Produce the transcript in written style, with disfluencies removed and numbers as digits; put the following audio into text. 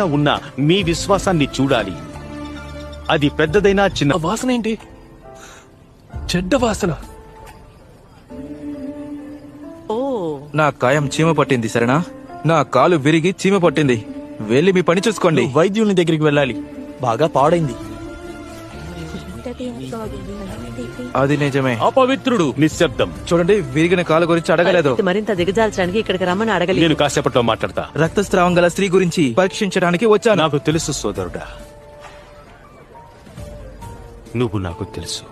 ఉన్న మీ విశ్వాసాన్ని చూడాలి. అది పెద్దదైనా చిన్న. ఆ వాసన ఏంటి? చెడ్డ వాసన. నా కాయం చీమ పట్టింది సరేనా? నా కాలు విరిగి చీమ పట్టింది. వెళ్ళి మీ పని చూసుకోండి. వైద్యుని దగ్గరికి వెళ్ళాలి, బాగా పాడైంది. అది నిజమే. అపవిత్రుడు. నిశ్శబ్దం. చూడండి, విరిగిన కాలు గురించి అడగలేదు. మరింత దిగజాల్చడానికి ఇక్కడికి రమ్మని అడగలేదు. నేను కాసేపట్లో మాట్లాడతా. రక్తస్రావం గల స్త్రీ గురించి పరీక్షించడానికి వచ్చాను. నాకు తెలుసు సోదరుడా, నువ్వు నాకు తెలుసు.